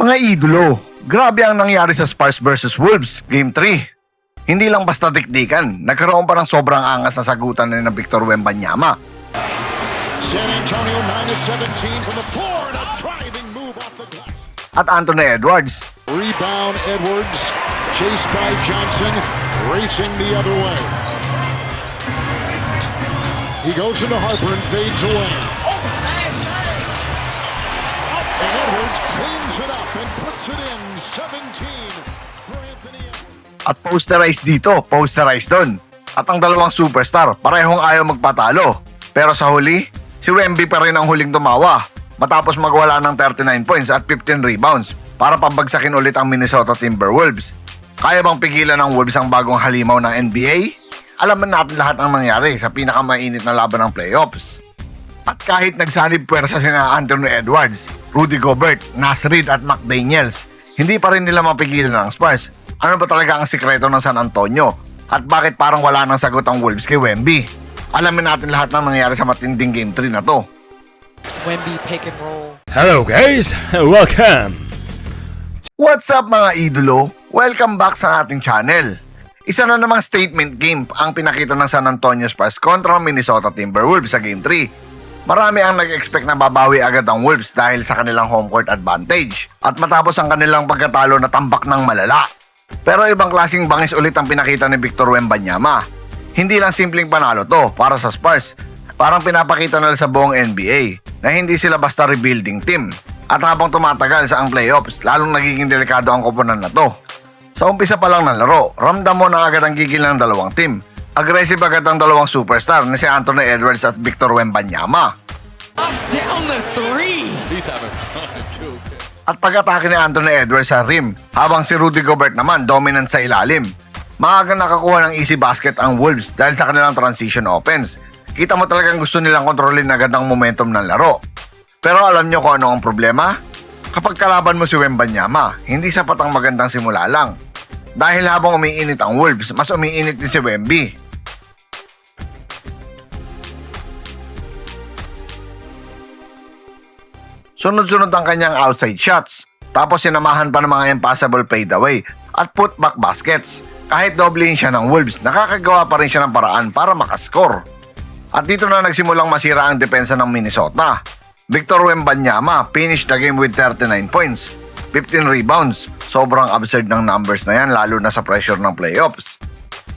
Mga idolo, grabe ang nangyari sa Spurs versus Wolves, Game 3. Hindi lang basta dikdikan, nagkaroon pa ng sobrang angas na sagutan na ng Victor Wembanyama. San Antonio 9-17 from the floor and a driving move off the glass. At Anthony Edwards. Rebound Edwards, chased by Johnson, racing the other way. He goes into Harper and fades away. And Edwards cleans it up and puts it in 17 for Anthony Edwards. At posterized dito, posterized doon. At ang dalawang superstar, parehong ayaw magpatalo. Pero sa huli, si Wemby pa rin ang huling tumawa. Matapos magwala ng 39 points at 15 rebounds para pabagsakin ulit ang Minnesota Timberwolves. Kaya bang pigilan ng Wolves ang bagong halimaw ng NBA? Alaman natin lahat ng nangyari sa pinakamainit na laban ng playoffs. At kahit nagsanib puwersa sina Anthony Edwards, Rudy Gobert, Naz Reid at McDaniels, hindi pa rin nila mapigilan ng Spurs. Ano ba talaga ang sikreto ng San Antonio? At bakit parang wala nang sagot ang Wolves kay Wemby? Alamin natin lahat ng nangyari sa matinding Game 3 na to. Wemby pick and roll. Hello guys, welcome! What's up mga idolo? Welcome back sa ating channel. Isa na namang statement game ang pinakita ng San Antonio Spurs kontra Minnesota Timberwolves sa Game 3. Marami ang nag-expect na babawi agad ang Wolves dahil sa kanilang home court advantage at matapos ang kanilang pagkatalo na tambak ng malala. Pero ibang klaseng bangis ulit ang pinakita ni Victor Wembanyama. Hindi lang simpleng panalo to para sa Spurs. Parang pinapakita nila sa buong NBA na hindi sila basta rebuilding team. At habang tumatagal sa ang playoffs, lalong nagiging delikado ang koponan na to. Sa umpisa pa lang ng laro, ramdam mo na agad ang gigil ng dalawang team. Aggressive agad ang dalawang superstar na si Anthony Edwards at Victor Wembanyama. Knocks down the three. He's having fun too. At pag-atake ni Anthony Edwards sa rim, habang si Rudy Gobert naman dominant sa ilalim. Maaga nakakuha ng easy basket ang Wolves dahil sa kanilang transition offense. Kita mo talagang gusto nilang kontrolin agad ang momentum ng laro. Pero alam nyo kung ano ang problema? Kapag kalaban mo si Wembanyama, hindi sapat ang magandang simula lang. Dahil habang umiinit ang Wolves, mas umiinit din si Wemby. Sunod-sunod ang kanyang outside shots, tapos sinamahan pa ng mga impossible fadeaway at putback baskets. Kahit doblehin siya ng Wolves, nakakagawa pa rin siya ng paraan para makascore. At dito na nagsimulang masira ang depensa ng Minnesota. Victor Wembanyama finished the game with 39 points, 15 rebounds. Sobrang absurd ng numbers na yan lalo na sa pressure ng playoffs.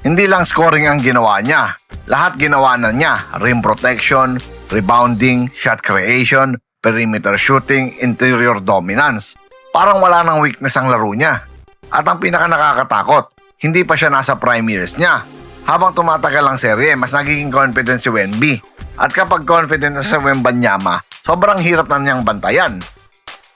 Hindi lang scoring ang ginawa niya, lahat ginawa na niya. Rim protection, rebounding, shot creation, perimeter shooting, interior dominance. Parang wala nang weakness ang laro niya. At ang pinaka nakakatakot, hindi pa siya nasa prime years niya. Habang tumatagal ang serye, mas nagiging confident si Wemby. At kapag confident na si Wembanyama, sobrang hirap na niyang bantayan.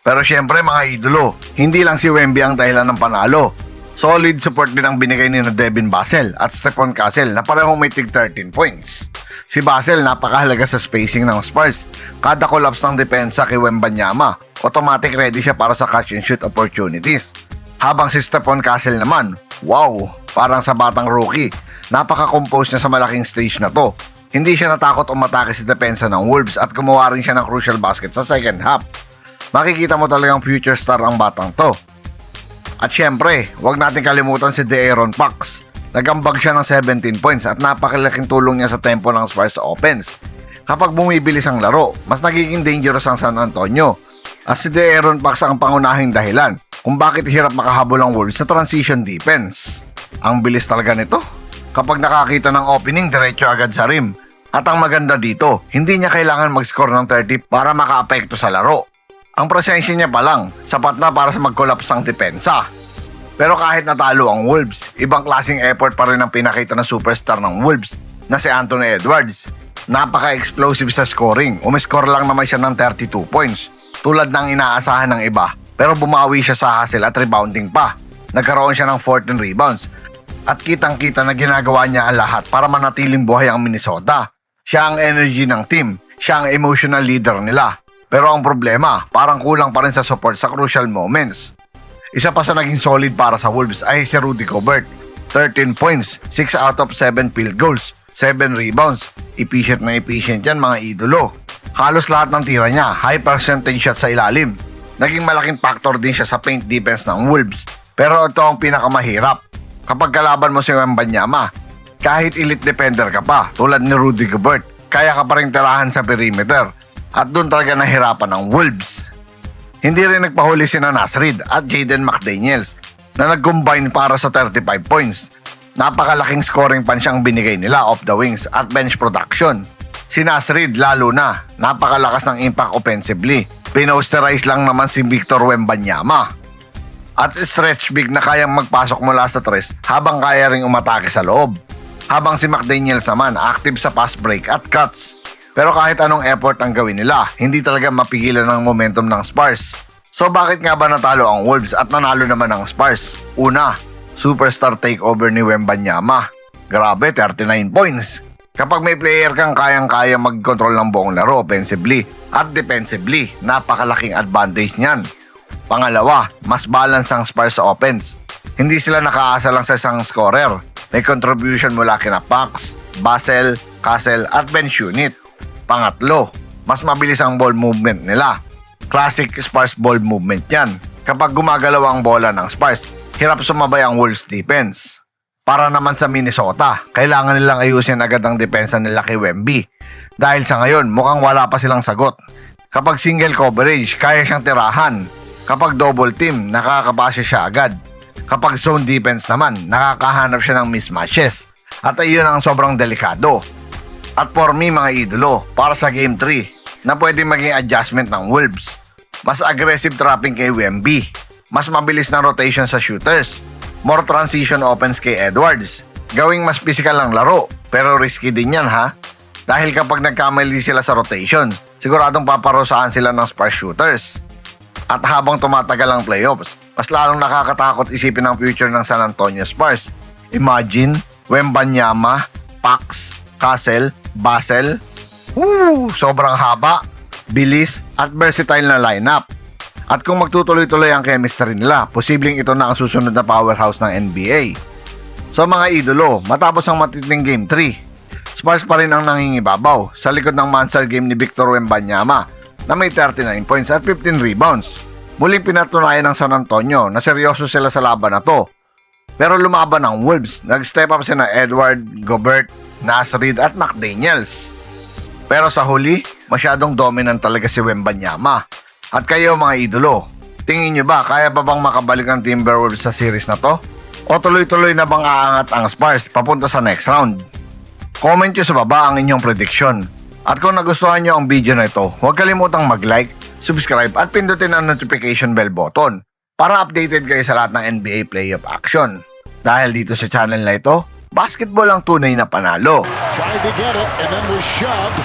Pero syempre mga idolo, hindi lang si Wemby ang dahilan ng panalo. Solid support din ang binigay ni Devin Vassell at Stephon Castle na parehong may tig 13 points. Si Vassell napakahalaga sa spacing ng Spurs. Kada collapse ng depensa kay Wembanyama, automatic ready siya para sa catch and shoot opportunities. Habang si Stephon Castle naman, wow, parang sa batang rookie. Napaka-compose niya sa malaking stage na to. Hindi siya natakot umatake sa depensa ng Wolves at gumawa rin siya ng crucial basket sa second half. Makikita mo talagang future star ang batang to. At syempre, huwag natin kalimutan si De'Aaron Fox. Nagambag siya ng 17 points at napakalaking tulong niya sa tempo ng Spurs sa offense. Kapag bumibilis ang laro, mas nagiging dangerous ang San Antonio. At si De'Aaron Fox ang pangunahing dahilan kung bakit hirap makahabol ang Wolves sa transition defense. Ang bilis talaga nito. Kapag nakakita ng opening, diretso agad sa rim. At ang maganda dito, hindi niya kailangan mag-score ng 30 para maka-apekto sa laro. Ang presensya niya pa lang, sapat na para sa mag-collapse ang depensa. Pero kahit natalo ang Wolves, ibang klaseng effort pa rin ang pinakita ng superstar ng Wolves na si Anthony Edwards. Napaka-explosive sa scoring, umiscore lang naman siya ng 32 points, tulad ng inaasahan ng iba. Pero bumawi siya sa hustle at rebounding pa. Nagkaroon siya ng 14 rebounds. At kitang-kita na ginagawa niya ang lahat para manatiling buhay ang Minnesota. Siya ang energy ng team, siya ang emotional leader nila. Pero ang problema, parang kulang pa rin sa support sa crucial moments. Isa pa sa naging solid para sa Wolves ay si Rudy Gobert. 13 points, 6 out of 7 field goals, 7 rebounds. Efficient na efficient yan mga idolo. Halos lahat ng tira niya, high percentage shot sa ilalim. Naging malaking factor din siya sa paint defense ng Wolves. Pero ito ang pinakamahirap. Kapag kalaban mo si Wembanyama, kahit elite defender ka pa, tulad ni Rudy Gobert, kaya ka pa rin tirahan sa perimeter. At doon talaga nahirapan ng Wolves. Hindi rin nagpahuli sina Naz Reid at Jaden McDaniels na nag-combine para sa 35 points. Napakalaking scoring punch ang binigay nila off the wings at bench production. Si Naz Reid lalo na, napakalakas ng impact offensively. Pinosterize lang naman si Victor Wembanyama. At stretch big na kayang magpasok mula sa tres habang kaya ring umatake sa loob. Habang si McDaniels naman active sa pass break at cuts. Pero kahit anong effort ang gawin nila, hindi talaga mapigilan ng momentum ng Spurs. So bakit nga ba natalo ang Wolves at nanalo naman ang Spurs? Una, superstar takeover ni Wembanyama. Grabe, 39 points. Kapag may player kang kayang-kaya mag-control ng buong laro offensively at defensively, napakalaking advantage niyan. Pangalawa, mas balance ang Spurs sa offense. Hindi sila nakaasa lang sa isang scorer. May contribution mula kina Pax, Basel, Castle at bench unit. Pangatlo, mas mabilis ang ball movement nila. Classic Spurs ball movement yan. Kapag gumagalaw ang bola ng Spurs, hirap sumabay ang Wolves defense. Para naman sa Minnesota, kailangan nilang ayusin agad ang depensa nila kay Wemby. Dahil sa ngayon, mukhang wala pa silang sagot. Kapag single coverage, kaya siyang tirahan. Kapag double team, nakakabase siya agad. Kapag zone defense naman, nakakahanap siya ng mismatches. At ayun ang sobrang delikado. At for me mga idolo, para sa Game 3, na pwede maging adjustment ng Wolves. Mas aggressive trapping kay Wemby. Mas mabilis na rotation sa shooters. More transition offense kay Edwards. Gawing mas physical ang laro, pero risky din yan ha. Dahil kapag nagkamali sila sa rotation, siguradong paparusaan sila ng Spurs shooters. At habang tumatagal ang playoffs, mas lalong nakakatakot isipin ang future ng San Antonio Spurs. Imagine, Wembanyama, Pax, Castle, Basel. Sobrang haba, bilis at versatile na lineup. At kung magtutuloy-tuloy ang chemistry nila, posibleng ito na ang susunod na powerhouse ng NBA. So mga idolo, matapos ang matinding Game 3, Spurs pa rin ang nangingibabaw sa likod ng monster game ni Victor Wembanyama na may 39 points at 15 rebounds. Muling pinatunayan ng San Antonio na seryoso sila sa laban na to. Pero lumaban ang Wolves, nag-step up sina Edward, Gobert, Naz Reid at McDaniels. Pero sa huli, masyadong dominant talaga si Wembanyama. At kayo mga idolo, tingin nyo ba kaya pa bang makabalik ang Timberwolves sa series na to? O tuloy-tuloy na bang aangat ang Spurs papunta sa next round? Comment nyo sa baba ang inyong prediction. At kung nagustuhan nyo ang video na ito, huwag kalimutang mag-like, subscribe at pindutin ang notification bell button para updated kayo sa lahat ng NBA playoff action. Dahil dito sa channel na ito, basketball ang tunay na panalo. Tried to get it and then was shoved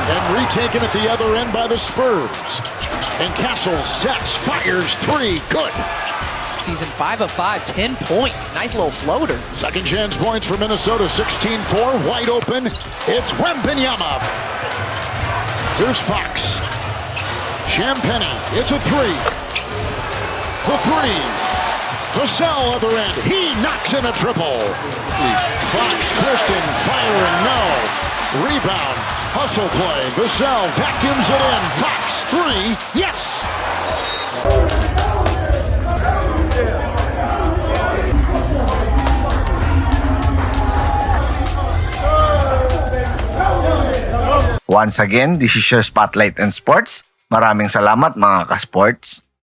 and retaken at the other end by the Spurs. And Castle sets, fires three, good. Season 5 of 5, 10 points. Nice little floater. Second chance points for Minnesota, 16-4, wide open. It's Wembanyama. Here's Fox. Champagny, it's a three. The three. Vassell other end, he knocks in a triple. Fox, Kristen, firing, no. Rebound, hustle play, Vassell vacuums it in. Fox, three, yes! Once again, this is your Spotlight and Sports. Maraming salamat mga ka-sports.